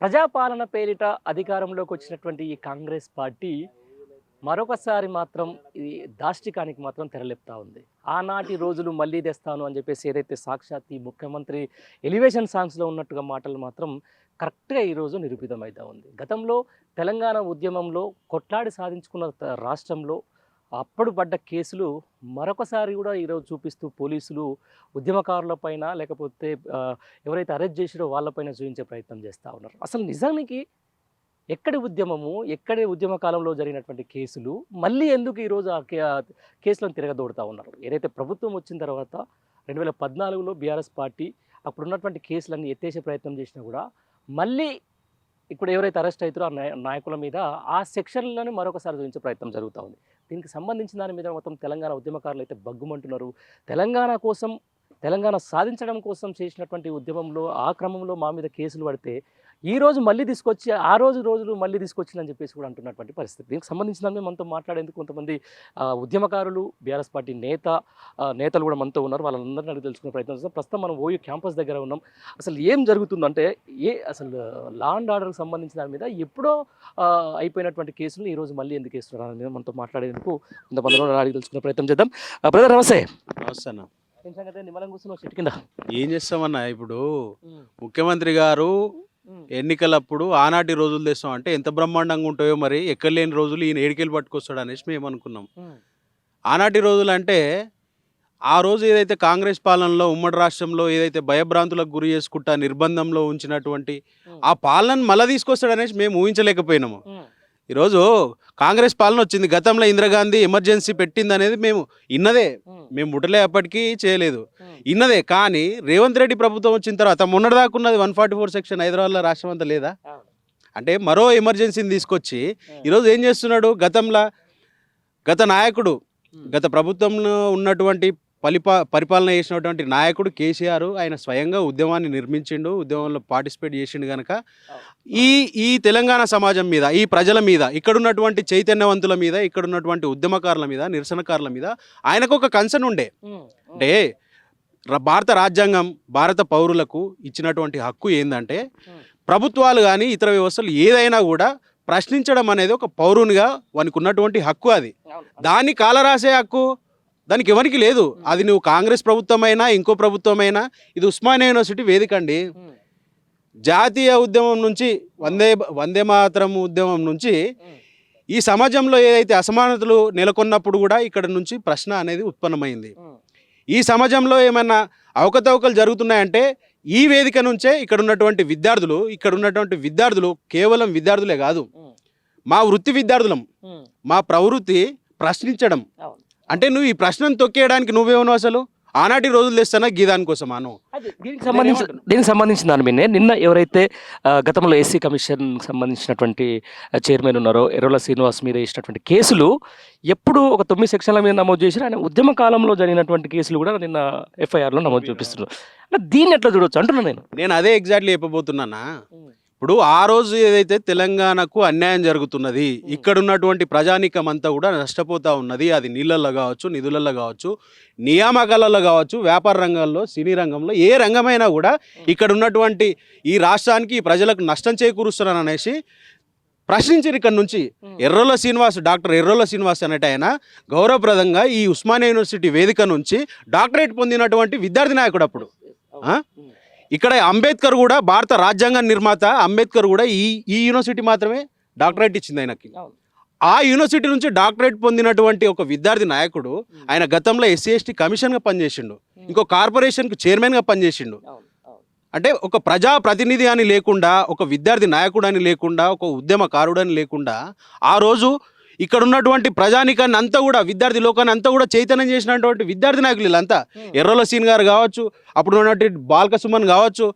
ప్రజాపాలన పేరిట అధికారంలోకి వచ్చినటువంటి ఈ కాంగ్రెస్ పార్టీ మరొకసారి మాత్రం ఈ దాష్టికానికి మాత్రం తెరలేపుతా ఉంది. ఆనాటి రోజులు మళ్ళీ తెస్తాను అని చెప్పేసి ఏదైతే సాక్షాత్ ఈ ముఖ్యమంత్రి ఎలివేషన్ సాంగ్స్లో ఉన్నట్టుగా మాటలు మాత్రం కరెక్ట్గా ఈరోజు నిరూపితమవుతా ఉంది. గతంలో తెలంగాణ ఉద్యమంలో కొట్లాడి సాధించుకున్న రాష్ట్రంలో అప్పుడు పడ్డ కేసులు మరొకసారి కూడా ఈరోజు చూపిస్తూ పోలీసులు ఉద్యమకారులపైన లేకపోతే ఎవరైతే అరెస్ట్ చేసిరో వాళ్ళపైన చూపించే ప్రయత్నం చేస్తూ ఉన్నారు. అసలు నిజానికి ఎక్కడి ఉద్యమము, ఎక్కడి ఉద్యమ కాలంలో జరిగినటువంటి కేసులు మళ్ళీ ఎందుకు ఈరోజు ఆ కేసులను తిరగదోడుతూ ఉన్నారు? ఏదైతే ప్రభుత్వం వచ్చిన తర్వాత 2014లో బీఆర్ఎస్ పార్టీ అప్పుడు ఉన్నటువంటి కేసులన్నీ ఎత్తేసే ప్రయత్నం చేసినా కూడా మళ్ళీ ఇప్పుడు ఎవరైతే అరెస్ట్ అవుతారో ఆ నాయకుల మీద ఆ సెక్షన్లను మరొకసారి చూపించే ప్రయత్నం జరుగుతూ ఉంది. దీనికి సంబంధించిన దాని మీద మొత్తం తెలంగాణ ఉద్యమకారులు అయితే బగ్గుమంటున్నారు. తెలంగాణ సాధించడం కోసం చేసినటువంటి ఉద్యమంలో ఆ క్రమంలో మా మీద కేసులు పడితే ఈ రోజు మళ్ళీ తీసుకొచ్చి ఆ రోజులు మళ్ళీ తీసుకొచ్చిందని చెప్పేసి కూడా అంటున్నటువంటి పరిస్థితి. దీనికి సంబంధించిన దాని మీద మనతో మాట్లాడేందుకు కొంతమంది ఉద్యమకారులు, బీఆర్ఎస్ పార్టీ నేతలు కూడా మనతో ఉన్నారు. వాళ్ళందరినీ అడిగి తెలుసుకునే ప్రయత్నం చేస్తాం. ప్రస్తుతం మనం ఓయూ క్యాంపస్ దగ్గర ఉన్నాం. అసలు ఏం జరుగుతుందంటే అసలు లా అండ్ ఆర్డర్కి సంబంధించిన దాని మీద ఎప్పుడో అయిపోయినటువంటి కేసులు ఈరోజు మళ్ళీ ఎందుకు వేస్తున్నారు అనేది మనతో మాట్లాడేందుకు కొంతమంది అడిగి తెలుసుకునే ప్రయత్నం చేద్దాం. బ్రదర్ నమస్తే. నమస్తే అన్న. నిమ్మలం కూర్చున్నావు చెట్టు కింద. ఏం చేస్తామన్నా, ఇప్పుడు ముఖ్యమంత్రి గారు ఎన్నికలప్పుడు ఆనాటి రోజులు తెస్తాం అంటే ఎంత బ్రహ్మాండంగా ఉంటాయో, మరి ఎక్కడ లేని రోజులు ఈయన ఏడికెళ్ళి పట్టుకొస్తాడు అనేసి మేము అనుకున్నాం. ఆనాటి రోజులు అంటే ఆ రోజు ఏదైతే కాంగ్రెస్ పాలనలో ఉమ్మడి రాష్ట్రంలో ఏదైతే భయభ్రాంతులకు గురి చేసుకుంటా నిర్బంధంలో ఉంచినటువంటి ఆ పాలనను మళ్ళీ తీసుకొస్తాడు అనేసి మేము ఊహించలేకపోయినాము. ఈరోజు కాంగ్రెస్ పాలన వచ్చింది. గతంలో ఇందిరాగాంధీ ఎమర్జెన్సీ పెట్టింది అనేది మేము ఇన్నదే, మేము ముట్టలే అప్పటికీ చేయలేదు, ఇన్నదే. కానీ రేవంత్ రెడ్డి ప్రభుత్వం వచ్చిన తర్వాత మొన్నటిదాకున్నది 144 సెక్షన్ హైదరాబాద్లో రాష్ట్రం అంతా లేదా అంటే మరో ఎమర్జెన్సీని తీసుకొచ్చి ఈరోజు ఏం చేస్తున్నాడు? గత నాయకుడు, గత ప్రభుత్వంలో ఉన్నటువంటి పరిపాలన చేసినటువంటి నాయకుడు కేసీఆర్, ఆయన స్వయంగా ఉద్యమాన్ని నిర్మించిండు, ఉద్యమంలో పార్టిసిపేట్ చేసిండు. కనుక ఈ తెలంగాణ సమాజం మీద, ఈ ప్రజల మీద, ఇక్కడున్నటువంటి చైతన్యవంతుల మీద, ఇక్కడున్నటువంటి ఉద్యమకారుల మీద, నిరసనకారుల మీద ఆయనకు ఒక కన్సర్న్ ఉండే. అంటే భారత రాజ్యాంగం భారత పౌరులకు ఇచ్చినటువంటి హక్కు ఏంటంటే ప్రభుత్వాలు కానీ ఇతర వ్యవస్థలు ఏదైనా కూడా ప్రశ్నించడం అనేది ఒక పౌరునిగా వానికి ఉన్నటువంటి హక్కు. అది దాన్ని కాలరాసే హక్కు దానికి ఎవరికి లేదు. అది నువ్వు కాంగ్రెస్ ప్రభుత్వమైనా ఇంకో ప్రభుత్వమైనా, ఇది ఉస్మానియా యూనివర్సిటీ వేదిక అండి. జాతీయ ఉద్యమం నుంచి వందే మాతరం ఉద్యమం నుంచి ఈ సమాజంలో ఏదైతే అసమానతలు నెలకొన్నప్పుడు కూడా ఇక్కడ నుంచి ప్రశ్న అనేది ఉత్పన్నమైంది. ఈ సమాజంలో ఏమైనా అవకతవకలు జరుగుతున్నాయంటే ఈ వేదిక నుంచే ఇక్కడ ఉన్నటువంటి విద్యార్థులు కేవలం విద్యార్థులే కాదు, మా వృత్తి విద్యార్థులం. మా ప్రవృత్తి ప్రశ్నించడం. అంటే నువ్వు ఈ ప్రశ్నను తొక్కేయడానికి నువ్వేమను అసలు ఆనాటి రోజులు తెస్తానా గీదాని కోసం అను. దీనికి సంబంధించిన దాని మీద నిన్న ఎవరైతే గతంలో ఎస్సీ కమిషన్ సంబంధించినటువంటి చైర్మన్ ఉన్నారో ఎర్రల శ్రీనివాస్ మీద వేసినటువంటి కేసులు ఎప్పుడు ఒక 9 సెక్షన్ల మీద నమోదు చేసి ఆయన ఉద్యమ కాలంలో జరిగినటువంటి కేసులు కూడా నిన్న ఎఫ్ఐఆర్లో నమోదు చూపిస్తున్నారు. అంటే దీన్ని ఎట్లా చూడవచ్చు అంటున్నా నేను అదే ఎగ్జాక్ట్లీ చెప్పబోతున్నానా. ఇప్పుడు ఆ రోజు ఏదైతే తెలంగాణకు అన్యాయం జరుగుతున్నది, ఇక్కడ ఉన్నటువంటి ప్రజానీకం అంతా కూడా నష్టపోతూ ఉన్నది. అది నీళ్ళల్లో కావచ్చు, నిధులలో కావచ్చు, నియామకాలలో కావచ్చు, వ్యాపార రంగంలో, సినీ రంగంలో, ఏ రంగమైనా కూడా ఇక్కడ ఉన్నటువంటి ఈ రాష్ట్రానికి, ఈ ప్రజలకు నష్టం చేకూరుస్తున్నాను అనేసి ప్రశ్నించారు. ఇక్కడ నుంచి డాక్టర్ ఎర్రోల శ్రీనివాస్ అనేట ఆయన గౌరవప్రదంగా ఈ ఉస్మానియా యూనివర్సిటీ వేదిక నుంచి డాక్టరేట్ పొందినటువంటి విద్యార్థి నాయకుడు. అప్పుడు ఇక్కడ అంబేద్కర్ కూడా, భారత రాజ్యాంగ నిర్మాత అంబేద్కర్ కూడా ఈ యూనివర్సిటీ మాత్రమే డాక్టరేట్ ఇచ్చింది ఆయనకి. ఆ యూనివర్సిటీ నుంచి డాక్టరేట్ పొందినటువంటి ఒక విద్యార్థి నాయకుడు ఆయన గతంలో ఎస్సీ ఎస్టీ కమిషన్గా పనిచేసిండు, ఇంకో కార్పొరేషన్కి చైర్మన్గా పనిచేసిండు. అంటే ఒక ప్రజాప్రతినిధి అని లేకుండా, ఒక విద్యార్థి నాయకుడు అని లేకుండా, ఒక ఉద్యమకారుడు అని లేకుండా ఆ రోజు ఇక్కడ ఉన్నటువంటి ప్రజానికాన్ని అంతా కూడా, విద్యార్థి లోకాన్ని అంతా కూడా చైతన్యం చేసినటువంటి విద్యార్థి నాయకులు వీళ్ళంతా. ఎర్రోల సీన్ గారు కావచ్చు, అప్పుడు ఉన్నటువంటి బాల్క సుమన్ కావచ్చు,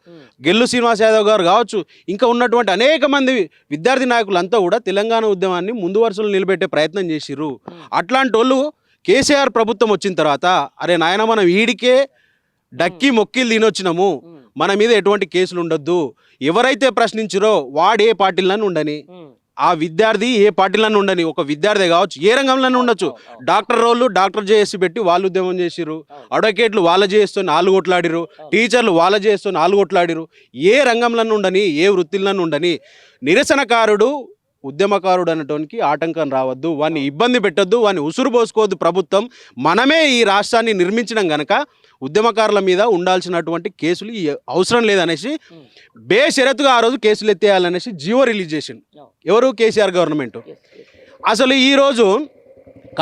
గెల్లు శ్రీనివాస్ యాదవ్ గారు కావచ్చు, ఇంకా ఉన్నటువంటి అనేక మంది విద్యార్థి నాయకులు అంతా కూడా తెలంగాణ ఉద్యమాన్ని ముందు వరుసలో నిలబెట్టే ప్రయత్నం చేసిర్రు. అట్లాంటి వాళ్ళు కేసీఆర్ ప్రభుత్వం వచ్చిన తర్వాత, అరే నాయన మనం ఈడికే డక్కి మొక్కిలు తినొచ్చినాము, మన మీద ఎటువంటి కేసులు ఉండొద్దు, ఎవరైతే ప్రశ్నించారో వాడే పార్టీలను ఉండని ఆ విద్యార్థి ఏ పార్టీలను ఉండని, ఒక విద్యార్థి కావచ్చు, ఏ రంగంలోనే ఉండొచ్చు. డాక్టర్ రోళ్ళు డాక్టర్ జేఏసీ పెట్టి వాళ్ళు ఉద్యమం చేసిర్రు, అడ్వకేట్లు వాళ్ళ జేఏసీతో 4 కొట్లాడిరు, టీచర్లు వాళ్ళ జేఏసీతో 4 కొట్లాడిరు. ఏ రంగంలోనూ ఉండని, ఏ వృత్తిలోనూ ఉండని, నిరసనకారుడు ఉద్యమకారుడు అనటానికి ఆటంకం రావద్దు, వాడిని ఇబ్బంది పెట్టొద్దు, వాడిని ఉసురు పోసుకోవద్దు ప్రభుత్వం. మనమే ఈ రాష్ట్రాన్ని నిర్మించడం గనక ఉద్యమకారుల మీద ఉండాల్సినటువంటి కేసులు అవసరం లేదనేసి బేషరతుగా ఆ రోజు కేసులు ఎత్తేయాలనేసి జీవో రిలీజ్ చేసిండు. ఎవరు? కేసీఆర్ గవర్నమెంట్. అసలు ఈరోజు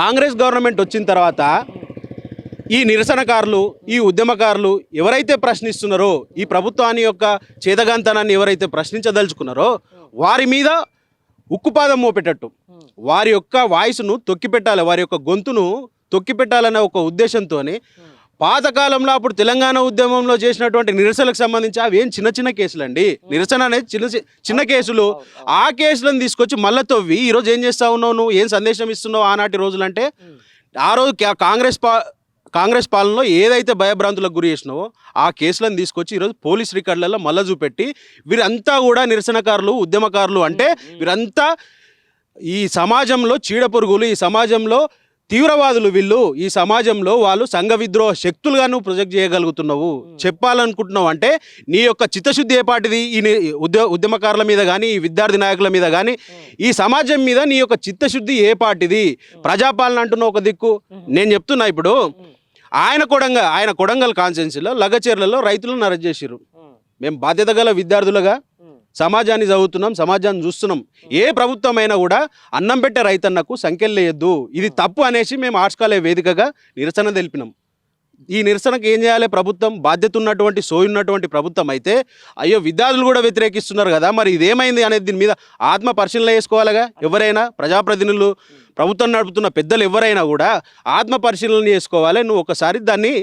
కాంగ్రెస్ గవర్నమెంట్ వచ్చిన తర్వాత ఈ నిరసనకారులు, ఈ ఉద్యమకారులు ఎవరైతే ప్రశ్నిస్తున్నారో, ఈ ప్రభుత్వాన్ని యొక్క చేతగాంతనాన్ని ఎవరైతే ప్రశ్నించదలుచుకున్నారో వారి మీద ఉక్కుపాదం మోపేటట్టు, వారి యొక్క వాయిస్ను తొక్కిపెట్టాలి, వారి యొక్క గొంతును తొక్కిపెట్టాలనే ఒక ఉద్దేశంతో పాతకాలంలో అప్పుడు తెలంగాణ ఉద్యమంలో చేసినటువంటి నిరసనలకు సంబంధించి అవి ఏం చిన్న చిన్న కేసులు అండి. నిరసన అనేది చిన్న కేసులు. ఆ కేసులను తీసుకొచ్చి మళ్ళీ తవ్వి ఈరోజు ఏం చేస్తా ఉన్నావు, నువ్వు ఏం సందేశం ఇస్తున్నావు ఆనాటి రోజులంటే? ఆ రోజు కాంగ్రెస్ పాలనలో ఏదైతే భయభ్రాంతులకు గురి చేసినావో ఆ కేసులను తీసుకొచ్చి ఈరోజు పోలీస్ రికార్డులలో మళ్ళా చూపెట్టి వీరంతా కూడా నిరసనకారులు, ఉద్యమకారులు అంటే వీరంతా ఈ సమాజంలో చీడపురుగులు, ఈ సమాజంలో తీవ్రవాదులు, వీళ్ళు ఈ సమాజంలో వాళ్ళు సంఘ విద్రోహ శక్తులుగా నువ్వు ప్రొజెక్ట్ చేయగలుగుతున్నావు, చెప్పాలనుకుంటున్నావు అంటే నీ యొక్క చిత్తశుద్ధి ఏ పాటిది? ఈ ఉద్యమకారుల మీద కానీ, ఈ విద్యార్థి నాయకుల మీద కానీ, ఈ సమాజం మీద నీ యొక్క చిత్తశుద్ధి ఏ పాటిది? ప్రజాపాలన అంటున్న ఒక దిక్కు. నేను చెప్తున్నా, ఇప్పుడు ఆయన కొడంగల్ కాన్స్టిట్యున్సీలో లగచెర్లలో రైతులను అరెస్ట్ చేసిర్రు. మేము బాధ్యత గల విద్యార్థులుగా సమాజాన్ని చదువుతున్నాం, సమాజాన్ని చూస్తున్నాం. ఏ ప్రభుత్వం అయినా కూడా అన్నం పెట్టే రైతన్నకు సంఖ్యలు లేయద్దు, ఇది తప్పు అనేసి మేము ఆర్ట్స్ కాలేజ్ వేదికగా నిరసన తెలిపినాం. ఈ నిరసనకు ఏం చేయాలి ప్రభుత్వం? బాధ్యత ఉన్నటువంటి ఉన్నటువంటి ప్రభుత్వం అయితే అయ్యో విద్యార్థులు కూడా వ్యతిరేకిస్తున్నారు కదా, మరి ఇదేమైంది అనేది దీని మీద ఆత్మ పరిశీలన చేసుకోవాలిగా. ఎవరైనా ప్రజాప్రతినిధులు, ప్రభుత్వం నడుపుతున్న పెద్దలు ఎవరైనా కూడా ఆత్మ పరిశీలన చేసుకోవాలి. నువ్వు ఒకసారి దాన్ని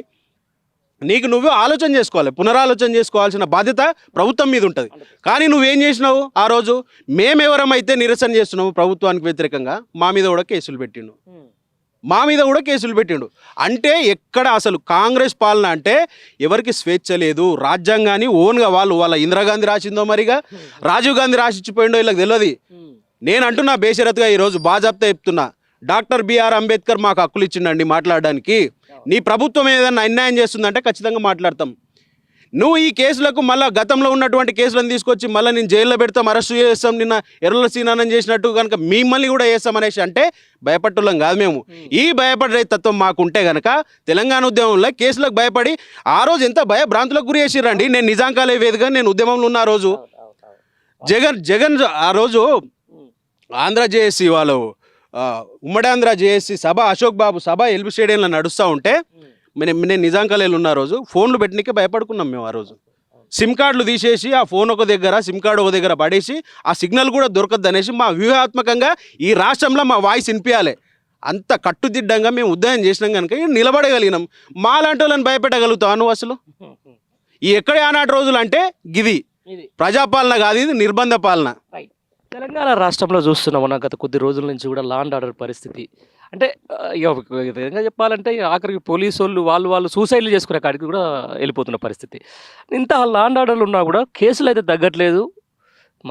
నీకు నువ్వు ఆలోచన చేసుకోవాలి, పునరాలోచన చేసుకోవాల్సిన బాధ్యత ప్రభుత్వం మీద ఉంటుంది. కానీ నువ్వేం చేసినావు? ఆ రోజు మేమెవరమైతే నిరసన చేస్తున్నావు ప్రభుత్వానికి వ్యతిరేకంగా మా మీద కూడా కేసులు పెట్టిండు. అంటే ఎక్కడ అసలు కాంగ్రెస్ పాలన అంటే ఎవరికి స్వేచ్ఛ లేదు. రాజ్యాంగాన్ని ఓన్గా వాళ్ళ ఇందిరాగాంధీ రాసిందో, మరిగా రాజీవ్ గాంధీ రాసిచ్చిపోయిండో వీళ్ళకి తెలియదు. నేను అంటున్నా బేషరతుగా ఈరోజు బాజాప్తా చెప్తున్నా, డాక్టర్ బిఆర్ అంబేద్కర్ మాకు హక్కులు ఇచ్చిండండి మాట్లాడడానికి. నీ ప్రభుత్వం ఏదైనా అన్యాయం చేస్తుందంటే ఖచ్చితంగా మాట్లాడతాం. నువ్వు ఈ కేసులకు మళ్ళీ గతంలో ఉన్నటువంటి కేసులను తీసుకొచ్చి మళ్ళీ నేను జైల్లో పెడతాం, అరెస్ట్ చేస్తాం, నిన్న ఎర్రల సీనానం చేసినట్టు కనుక మిమ్మల్ని కూడా చేస్తాం అనేసి అంటే భయపట్టులం కాదు మేము. ఈ భయపడే తత్వం మాకుంటే కనుక తెలంగాణ ఉద్యమంలో కేసులకు భయపడి ఆ రోజు ఎంత భయభ్రాంతులకు గురి చేసిరండి. నేను నిజాం కాలేజ్ వేదికగా నేను ఉద్యమంలో ఉన్న ఆ రోజు జగన్ ఆ రోజు ఆంధ్ర జేఏసీ వాళ్ళు ఉమ్మడి ఆంధ్ర జేఏసీ సభ, అశోక్ బాబు సభ ఎల్బీ స్టేడియంలో నడుస్తూ ఉంటే నేను నిజాం కాలేజీలో ఉన్న రోజు ఫోన్లు పెట్టడానికి భయపడుకున్నాం మేము. ఆ రోజు సిమ్ కార్డులు తీసేసి ఆ ఫోన్ ఒక దగ్గర, సిమ్ కార్డు ఒక దగ్గర పడేసి ఆ సిగ్నల్ కూడా దొరకద్దు అనేసి మా వ్యూహాత్మకంగా ఈ రాష్ట్రంలో మా వాయిస్ వినిపించాలి. అంత కట్టుదిడ్డంగా మేము ఉద్యమం చేసినాం కనుక నిలబడగలిగినాం. మా లాంటి వాళ్ళని భయపెట్టగలుగుతావు నువ్వు? అసలు ఈ ఎక్కడ ఆనాటి రోజులు అంటే గిది ప్రజాపాలన కాదు, ఇది నిర్బంధ పాలన. తెలంగాణ రాష్ట్రంలో చూస్తున్నాం మనం గత కొద్ది రోజుల నుంచి కూడా లా అండ్ ఆర్డర్ పరిస్థితి. అంటే ఇక విధంగా చెప్పాలంటే ఆఖరికి పోలీసు వాళ్ళు సూసైడ్లు చేసుకునే కాడికి కూడా వెళ్ళిపోతున్న పరిస్థితి. ఇంత లా అండ్ ఆర్డర్లు ఉన్నా కూడా కేసులు అయితే తగ్గట్లేదు,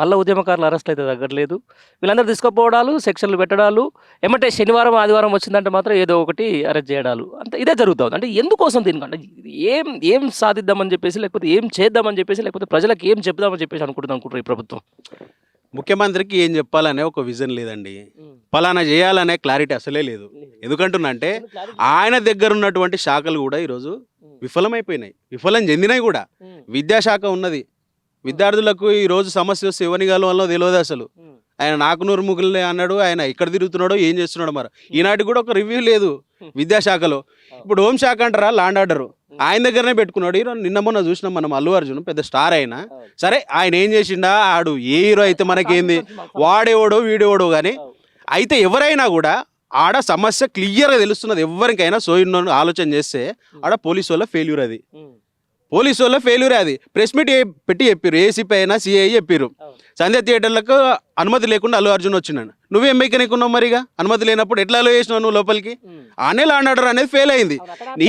మళ్ళీ ఉద్యమకారుల అరెస్ట్లు అయితే తగ్గట్లేదు. వీళ్ళందరూ తీసుకుపోవడాలు, సెక్షన్లు పెట్టడాలు, ఏమంటే శనివారం ఆదివారం వచ్చిందంటే మాత్రం ఏదో ఒకటి అరెస్ట్ చేయడాలు, అంతే ఇదే జరుగుతుంది. అంటే ఎందుకోసం దీనికంటే ఏం సాధిద్దామని చెప్పేసి, లేకపోతే ఏం చేద్దామని చెప్పేసి, లేకపోతే ప్రజలకు ఏం చెప్దామని చెప్పేసి అనుకుంటారు ఈ ప్రభుత్వం? ముఖ్యమంత్రికి ఏం చెప్పాలనే ఒక విజన్ లేదండి, ఫలానా చేయాలనే క్లారిటీ అసలే లేదు. ఎందుకంటున్నా అంటే ఆయన దగ్గర ఉన్నటువంటి శాఖలు కూడా ఈరోజు విఫలమైపోయినాయి, విఫలం చెందినాయి కూడా. విద్యాశాఖ ఉన్నది, విద్యార్థులకు ఈరోజు సమస్య వస్తే ఎవరిని కలవాలో తెలియదు అసలు. ఆయన నాకు నూరు ముగ్గులే అన్నాడు, ఆయన ఎక్కడ తిరుగుతున్నాడో ఏం చేస్తున్నాడో మరి ఈనాటికి కూడా ఒక రివ్యూ లేదు విద్యాశాఖలో. ఇప్పుడు హోంశాఖ అంటారా, లా అండ్ ఆర్డర్ ఆయన దగ్గరనే పెట్టుకున్నాడు. నిన్న మొన్న చూసినాం మనం, అల్లు అర్జున్ పెద్ద స్టార్ అయినా సరే ఆయన ఏం చేసిండా, ఆడు ఏ హీరో అయితే మనకేంది, వాడేవాడో వీడేవాడో కానీ అయితే ఎవరైనా కూడా ఆడ సమస్య క్లియర్గా తెలుస్తున్నది. ఎవరికైనా సోయిన్న ఆలోచన చేస్తే ఆడ పోలీసు వాళ్ళ ఫెయిల్యూర్ అది. ప్రెస్ మీట్ పెట్టి చెప్పారు, ఏసీపీ అయినా సిఐ చెప్పారు సంధ్య థియేటర్లకు అనుమతి లేకుండా అల్లు అర్జున్ వచ్చినాను. నువ్వేం మెకానికున్నావు మరిగా? అనుమతి లేనప్పుడు ఎట్లా అలో చేసినావు నువ్వు లోపలికి? ఆనే లా అండ్ ఆర్డర్ అనేది ఫెయిల్ అయింది.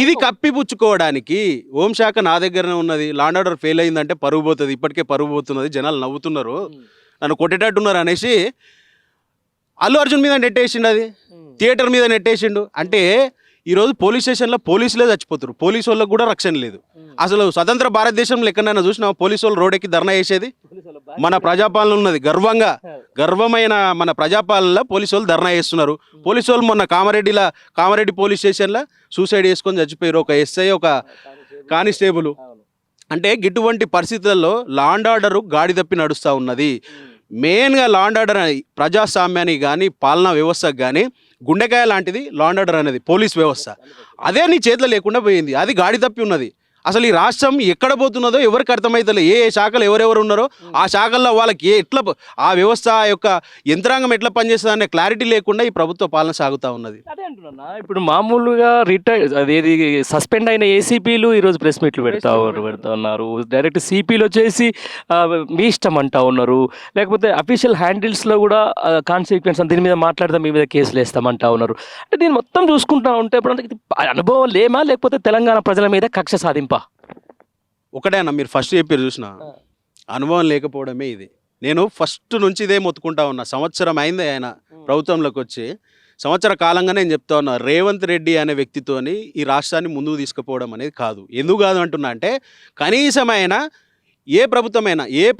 ఇది కప్పిపుచ్చుకోవడానికి హోంశాఖ నా దగ్గరనే ఉన్నది, లా అండ్ ఆర్డర్ ఫెయిల్ అయిందంటే పరుగు పోతుంది, ఇప్పటికే పరుగు పోతున్నది, జనాలు నవ్వుతున్నారు, నన్ను కొట్టేటట్టున్నారు అనేసి అల్లు అర్జున్ మీద నెట్టేసిండు, అది థియేటర్ మీద నెట్టేసిండు. అంటే ఈరోజు పోలీస్ స్టేషన్లో పోలీసులే చచ్చిపోతారు, పోలీసు వాళ్ళకు కూడా రక్షణ లేదు. అసలు స్వతంత్ర భారతదేశంలో ఎక్కడైనా చూసినా పోలీసు వాళ్ళు రోడ్డెక్కి ధర్నా చేసేది? మన ప్రజాపాలన ఉన్నది, గర్వమైన మన ప్రజాపాలనలో పోలీసు వాళ్ళు ధర్నా చేస్తున్నారు. పోలీసు వాళ్ళు మొన్న కామారెడ్డి పోలీస్ స్టేషన్లో సూసైడ్ చేసుకొని చచ్చిపోయారు, ఒక ఎస్ఐ ఒక కానిస్టేబుల్. అంటే ఇటువంటి పరిస్థితుల్లో లా అండ్ ఆర్డర్ గాడి తప్పి నడుస్తూ ఉన్నది. మెయిన్గా లా అండ్ ఆర్డర్ ప్రజాస్వామ్యానికి కానీ పాలనా వ్యవస్థకు కానీ గుండెకాయ లాంటిది లా అండ్ ఆర్డర్ అనేది పోలీస్ వ్యవస్థ. అదే నీ చేతిలో లేకుండా పోయింది, అది గాడి తప్పి ఉన్నది. అసలు ఈ రాష్ట్రం ఎక్కడ పోతున్నదో ఎవరికి అర్థమవుతలే. ఏ శాఖలు ఎవరెవరు ఉన్నారో ఆ శాఖల్లో వాళ్ళకి ఎట్లా ఆ వ్యవస్థ యొక్క యంత్రాంగం ఎట్లా పనిచేస్తుంది అనే క్లారిటీ లేకుండా ఈ ప్రభుత్వ పాలన సాగుతూ ఉన్నది. అదే అంటున్నా, ఇప్పుడు మామూలుగా అదేది సస్పెండ్ అయిన ఏసీపీలు ఈరోజు ప్రెస్ మీట్లు పెడతా ఉన్నారు, డైరెక్ట్ సిపిలు వచ్చేసి మీ ఇష్టం అంటా ఉన్నారు, లేకపోతే అఫీషియల్ హ్యాండిల్స్లో కూడా కాన్సిక్వెన్స్ దీని మీద మాట్లాడదాం, మీ మీద కేసులు వేస్తామంటా ఉన్నారు. అంటే దీన్ని మొత్తం చూసుకుంటా ఉంటే ఇప్పుడు అనుభవం లేమా, లేకపోతే తెలంగాణ ప్రజల మీద కక్ష సాధింప? ఒకటే అన్న, మీరు ఫస్ట్ చెప్పారు చూసిన అనుభవం లేకపోవడమే ఇది. నేను ఫస్ట్ నుంచి ఇదే మొత్తుకుంటా ఉన్నా. సంవత్సరం అయింది ఆయన ప్రభుత్వంలోకి వచ్చి, సంవత్సర కాలంగా నేను చెప్తా ఉన్నా, రేవంత్ రెడ్డి అనే వ్యక్తితోని ఈ రాష్ట్రాన్ని ముందుకు తీసుకుపోవడం అనేది కాదు. ఎందుకు కాదు అంటున్నా అంటే, కనీసమైన ఏ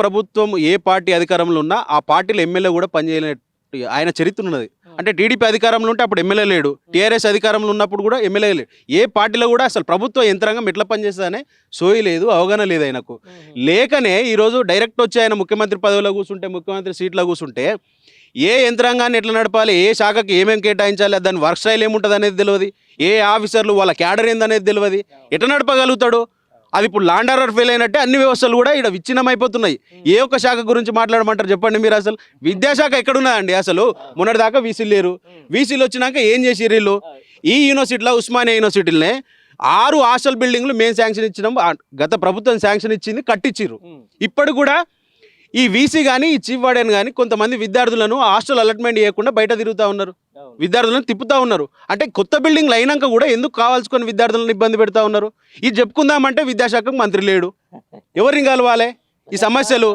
ప్రభుత్వం ఏ పార్టీ అధికారంలో ఉన్నా ఆ పార్టీలో ఎమ్మెల్యే కూడా పనిచేయలే ఆయన చరిత్ర ఉన్నది. అంటే టీడీపీ అధికారంలో ఉంటే అప్పుడు ఎమ్మెల్యే లేడు, టీఆర్ఎస్ అధికారంలో ఉన్నప్పుడు కూడా ఎమ్మెల్యే లేడు. ఏ పార్టీలో కూడా అసలు ప్రభుత్వ యంత్రాంగం ఎట్లా పనిచేస్తుందనే సోయి లేదు, అవగాహన లేదు ఆయనకు. లేకనే ఈరోజు డైరెక్ట్ వచ్చి ఆయన ముఖ్యమంత్రి పదవిలో కూర్చుంటే, ముఖ్యమంత్రి సీట్లో కూర్చుంటే ఏ యంత్రాంగాన్ని ఎట్లా నడపాలి, ఏ శాఖకి ఏమేమి కేటాయించాలి, దాని వర్క్ స్టైల్ ఏముంటుంది అనేది తెలియదు, ఏ ఆఫీసర్లు వాళ్ళ క్యాడర్ ఏందనేది తెలియదు, ఎట్లా నడపగలుగుతాడు? అది ఇప్పుడు లా అండ్ ఆర్డర్ ఫెయిల్ అయినట్టే అన్ని వ్యవస్థలు కూడా ఇక్కడ విచ్ఛిన్నమైపోతున్నాయి. ఏ ఒక్క శాఖ గురించి మాట్లాడమంటారు చెప్పండి మీరు? అసలు విద్యాశాఖ ఎక్కడున్నదండి? అసలు మొన్నటిదాకా వీసీలు లేరు, వీసీలు వచ్చినాక ఏం చేసిర్రు వీళ్ళు? ఈ యూనివర్సిటీలో, ఉస్మానియా యూనివర్సిటీలనే 6 హాస్టల్ బిల్డింగ్లు మేము శాంక్షన్ ఇచ్చినాం, గత ప్రభుత్వం శాంక్షన్ ఇచ్చింది, కట్టించిర్రు. ఇప్పుడు కూడా ఈ వీసీ కానీ ఈ చీఫ్ వార్డెన్ కానీ కొంతమంది విద్యార్థులను హాస్టల్ అలాట్మెంట్ చేయకుండా బయట తిరుగుతూ ఉన్నారు, విద్యార్థులను తిప్పుతూ ఉన్నారు. అంటే కొత్త బిల్డింగ్లు అయినాక కూడా ఎందుకు కావాల్సుకొని విద్యార్థులను ఇబ్బంది పెడతా ఉన్నారు? ఇది చెప్పుకుందామంటే విద్యాశాఖకు మంత్రి లేడు, ఎవరిని కలవాలి? ఈ సమస్యలు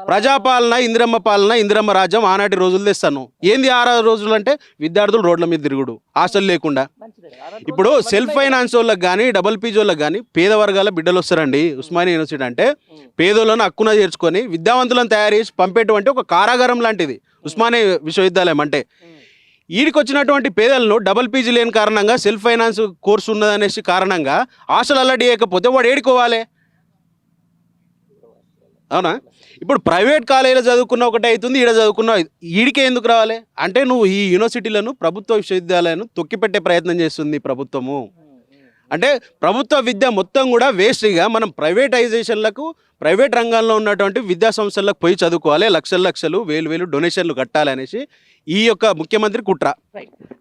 ప్రజాపాలన, ఇందిరమ్మ రాజ్యం ఆనాటి రోజులు తెస్తాను. ఏంది 6 రోజులు అంటే విద్యార్థులు రోడ్ల మీద తిరుగుడు, హాస్టల్ లేకుండా. ఇప్పుడు సెల్ఫ్ ఫైనాన్స్ వాళ్ళకి కానీ డబుల్ పీజీ వాళ్ళకి కానీ పేద వర్గాల బిడ్డలు వస్తారండి. ఉస్మానియా యూనివర్సిటీ అంటే పేదోళ్ళను హక్కున చేర్చుకొని విద్యావంతులను తయారు చేసి పంపేటువంటి ఒక కారాగారం లాంటిది ఉస్మానియా విశ్వవిద్యాలయం. అంటే వీడికి వచ్చినటువంటి పేదలను డబుల్ పీజీ లేని కారణంగా, సెల్ఫ్ ఫైనాన్స్ కోర్సు ఉన్నదనేసి కారణంగా హాస్టల్ అలర్ట్ చేయకపోతే వాడు ఏడుకోవాలి? అవునా? ఇప్పుడు ప్రైవేట్ కాలేజీలో చదువుకున్న ఒకటే అవుతుంది, ఈడ చదువుకున్న ఈడికే ఎందుకు రావాలి? అంటే నువ్వు ఈ యూనివర్సిటీలను, ప్రభుత్వ విశ్వవిద్యాలయాలను తొక్కిపెట్టే ప్రయత్నం చేస్తుంది ప్రభుత్వము. అంటే ప్రభుత్వ విద్య మొత్తం కూడా వేస్ట్గా మనం ప్రైవేటైజేషన్లకు, ప్రైవేట్ రంగంలో ఉన్నటువంటి విద్యా సంస్థలకు పోయి చదువుకోవాలి, లక్షలు వేలు డొనేషన్లు కట్టాలి అనేసి ఈ యొక్క ముఖ్యమంత్రి కుట్ర.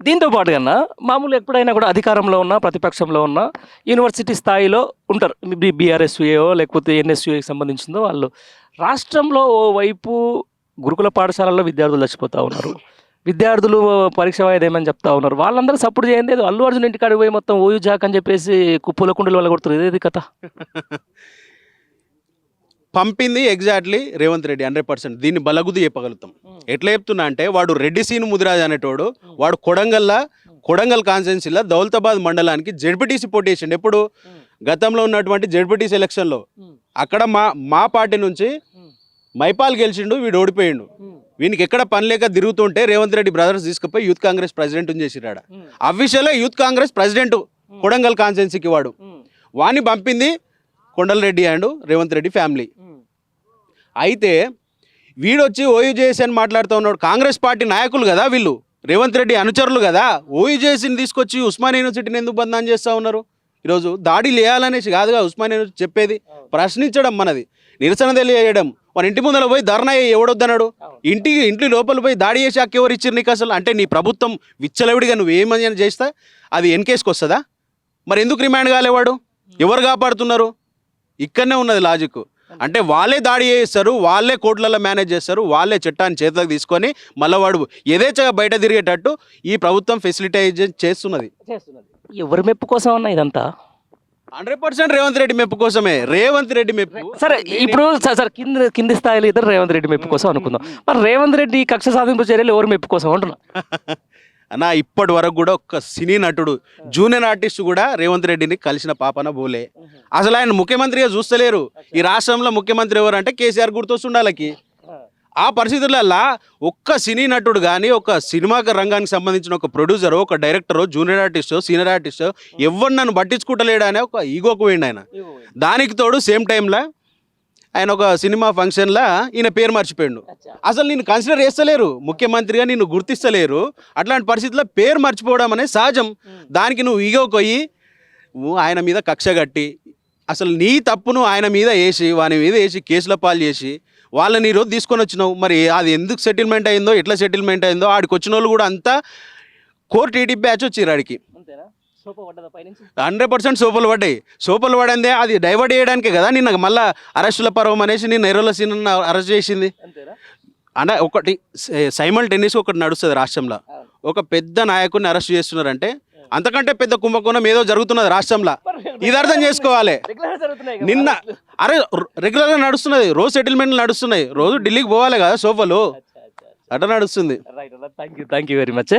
దీంతో పాటు కన్నా మామూలు ఎప్పుడైనా కూడా అధికారంలో ఉన్న, ప్రతిపక్షంలో ఉన్న యూనివర్సిటీ స్థాయిలో ఉంటారు, బీఆర్ఎస్యూఏఓ లేకపోతే ఎన్ఎస్యూఏకి సంబంధించిందో వాళ్ళు. రాష్ట్రంలో ఓవైపు గురుకుల పాఠశాలల్లో విద్యార్థులు చచ్చిపోతూ ఉన్నారు, విద్యార్థులు పరీక్ష వాయిదేమని చెప్తా ఉన్నారు, వాళ్ళందరూ సపోర్ట్ చేయండి. అల్లు అర్జున్ ఇంటికాడికి పోయి మొత్తం ఓయూ జాక్ అని చెప్పేసి కుప్పల కుండలు వాళ్ళు కొడుతున్నారు. ఇదేది కథ? పంపింది ఎగ్జాక్ట్లీ రేవంత్ రెడ్డి 100%. దీన్ని బలగుద్ది చెప్పగలుగుతాం. ఎట్లా చెప్తున్నా అంటే, వాడు రెడ్డి సీను ముదిరాజ్ అనేటోడు, వాడు కొడంగల్ కాన్స్టిట్యున్సీలో దౌలతాబాద్ మండలానికి జెడ్పీటీసీ పోటీ చేసిండు. ఎప్పుడు? గతంలో ఉన్నటువంటి జెడ్పీటీసీ ఎలక్షన్లో. అక్కడ మా పార్టీ నుంచి మైపాల్ గెలిచిండు, వీడు ఓడిపోయిండు. వీనికి ఎక్కడ పని లేక తిరుగుతుంటే రేవంత్ రెడ్డి బ్రదర్స్ తీసుకుపోయి యూత్ కాంగ్రెస్ ప్రెసిడెంట్ చేసిరాడ. అఫీషియల్గా యూత్ కాంగ్రెస్ ప్రెసిడెంట్ కొడంగల్ కాన్స్టిట్యున్సీకి వాడు. వాడిని పంపింది కొండలరెడ్డి అండ్ రేవంత్ రెడ్డి ఫ్యామిలీ. అయితే వీడొచ్చి ఓయూజేఎస్ అని మాట్లాడుతూ ఉన్నాడు. కాంగ్రెస్ పార్టీ నాయకులు కదా వీళ్ళు, రేవంత్ రెడ్డి అనుచరులు కదా. ఓయూజేఎస్ని తీసుకొచ్చి ఉస్మానియా యూనివర్సిటీని ఎందుకు బంధం చేస్తూ ఉన్నారు? ఈరోజు దాడి లేయాలనేసి కాదుగా ఉస్మానియా యూనివర్సిటీ చెప్పేది, ప్రశ్నించడం మనది, నిరసన తెలియజేయడం. మన ఇంటి ముందర పోయి ధర్నా ఎవడొద్దన్నాడు? ఇంటి లోపల పోయి దాడి చేసి హక్కు ఎవరు ఇచ్చారు నీకు అసలు? అంటే నీ ప్రభుత్వం విచ్చలవిడిగా నువ్వేమని చేస్తా అది ఎన్కేస్కి వస్తుందా? మరి ఎందుకు రిమాండ్ కాలేవాడు? ఎవరు కాపాడుతున్నారు? ఇక్కడనే ఉన్నది లాజిక్. అంటే వాళ్ళే దాడి చేస్తారు, వాళ్ళే కోర్టులలో మేనేజ్ చేస్తారు, వాళ్ళే చట్టాన్ని చేతులకు తీసుకొని మళ్ళీ వాడు యథేచ్ఛగా బయట తిరిగేటట్టు ఈ ప్రభుత్వం ఫెసిలిటైజ్ చేస్తున్నది. ఎవరి మెప్పు కోసం అన్న ఇదంతా? 100% రేవంత్ రెడ్డి మెప్పు కోసమే. రేవంత్ రెడ్డి మెప్పు. సరే ఇప్పుడు సార్ కింది స్థాయిలో ఇద్దరు రేవంత్ రెడ్డి మెప్పు కోసం అనుకుందాం. మరి రేవంత్ రెడ్డి కక్ష సాధింపు చర్యలు ఎవరు మెప్పు కోసం అంటున్నా? అన్న ఇప్పటి వరకు కూడా ఒక్క సినీ నటుడు జూనియర్ ఆర్టిస్ట్ కూడా రేవంత్ రెడ్డిని కలిసిన పాపన బోలే. అసలు ఆయన ముఖ్యమంత్రిగా చూస్తలేరు. ఈ రాష్ట్రంలో ముఖ్యమంత్రి ఎవరు అంటే కేసీఆర్ గుర్తొస్తుండాలకి. ఆ పరిస్థితులలో ఒక్క సినీ నటుడు కానీ, ఒక సినిమా రంగానికి సంబంధించిన ఒక ప్రొడ్యూసర్, ఒక director, junior artist, senior artist ఎవరు నన్ను పట్టించుకుంటలేడు అనే ఒక ఈగోకు పోయిండు ఆయన. దానికి తోడు సేమ్ టైంలో ఆయన ఒక సినిమా ఫంక్షన్లో ఈయన పేరు మర్చిపోయాడు. అసలు నేను కన్సిడర్ చేస్తలేరు, ముఖ్యమంత్రిగా నిన్ను గుర్తిస్తలేరు. అట్లాంటి పరిస్థితుల్లో పేరు మర్చిపోవడం అనేది సహజం. దానికి నువ్వు ఈగోకి పోయి ఆయన మీద కక్ష కట్టి అసలు నీ తప్పును ఆయన మీద వేసి వాని మీద వేసి కేసుల పాలు చేసి వాళ్ళని ఈరోజు తీసుకొని వచ్చినావు. మరి అది ఎందుకు సెటిల్మెంట్ అయిందో, ఎట్లా సెటిల్మెంట్ అయిందో, ఆడికి వచ్చిన వాళ్ళు కూడా అంతా కోర్టు ఈడీ బ్యాచ్ వచ్చిర్రు ఆడికి. 100% సోపులు పడ్డాయి. సోపులు పడిందే అది డైవర్ట్ చేయడానికే కదా నిన్న మళ్ళీ అరెస్టుల పర్వం అనేసి నిన్న ఎర్రల సీన్ అరెస్ట్ చేసింది. అన్న ఒకటి సైమల్టేనియస్ ఒకటి నడుస్తుంది రాష్ట్రంలో. ఒక పెద్ద నాయకుడిని అరెస్ట్ చేస్తున్నారంటే అంతకంటే పెద్ద కుంభకోణం ఏదో జరుగుతున్నది రాష్ట్రంలో. ఇది అర్థం చేసుకోవాలి. నిన్న అరే రెగ్యులర్గా నడుస్తున్నది, రోజు సెటిల్మెంట్లు నడుస్తున్నాయి, రోజు ఢిల్లీకి పోవాలి కదా సోఫాలు, అట్లా నడుస్తుంది. Thank you very much.